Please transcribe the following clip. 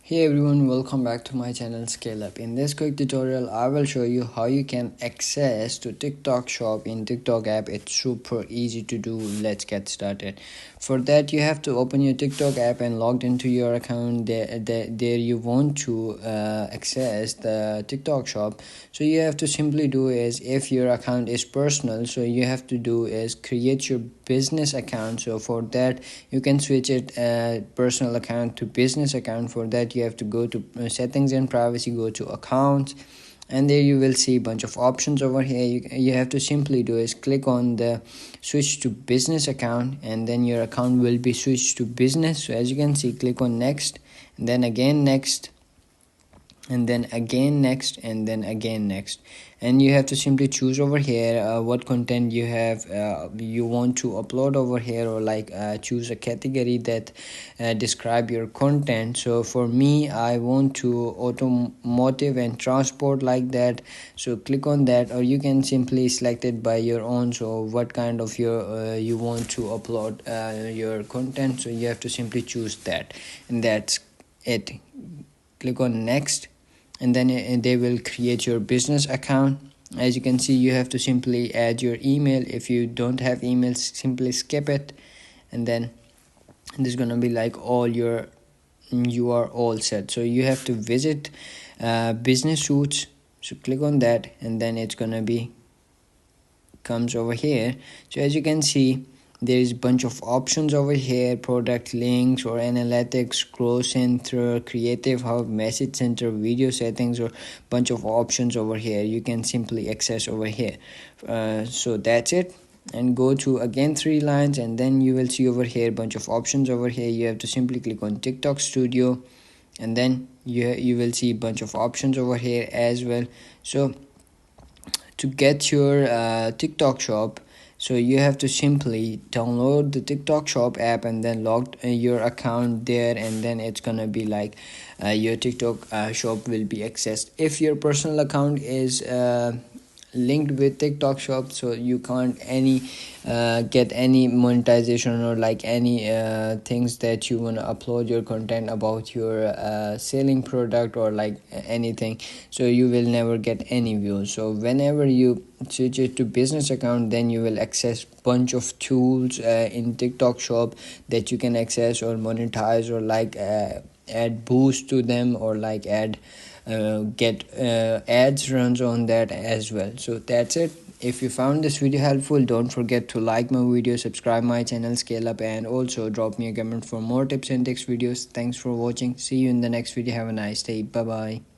Hey everyone, welcome back to my channel Scale Up. In this quick tutorial, I will show you how you can access to TikTok shop in TikTok app. It's super easy to do. Let's get started. For that, you have to open your TikTok app and logged into your account. There you want to access the TikTok shop. So you have to simply do is, if your account is personal, so you have to do is create your business account. So for that, you can switch it personal account to business account. For that, you have to go to settings and privacy, go to accounts, and there you will see a bunch of options over here. You have to simply do is click on the switch to business account, and then your account will be switched to business. So as you can see, click on next, and then again next, and then again next, and then again next, and you have to simply choose over here what content you want to upload over here, or choose a category that describe your content. So for me, I want to automotive and transport, like that. So click on that, or you can simply select it by your own. So what kind of you want to upload your content, so you have to simply choose that, and that's it. Click on next, and then they will create your business account. As you can see, you have to simply add your email. If you don't have emails, simply skip it, and then this is gonna be like you are all set. So you have to visit business suits. So click on that, and then it's gonna be comes over here. So as you can see, there is a bunch of options over here: product links or analytics, growth center, creative hub, message center, video settings, or bunch of options over here you can simply access over here. So that's it, and go to again 3 lines, and then you will see over here bunch of options over here. You have to simply click on TikTok Studio, and then you will see bunch of options over here as well. So to get your TikTok shop, so you have to simply download the TikTok shop app and then log your account there, and then it's gonna be like your TikTok shop will be accessed. If your personal account is linked with TikTok shop, so you can't get any monetization, or like any things that you want to upload your content about your selling product, or like anything. So you will never get any views. So whenever you switch it to business account, then you will access bunch of tools in TikTok shop that you can access or monetize, or add boost to them, or like get ads runs on that as well. So that's it. If you found this video helpful, don't forget to like my video, subscribe my channel Scale Up, and also drop me a comment for more tips and tricks videos. Thanks for watching. See you in the next video. Have a nice day. Bye bye.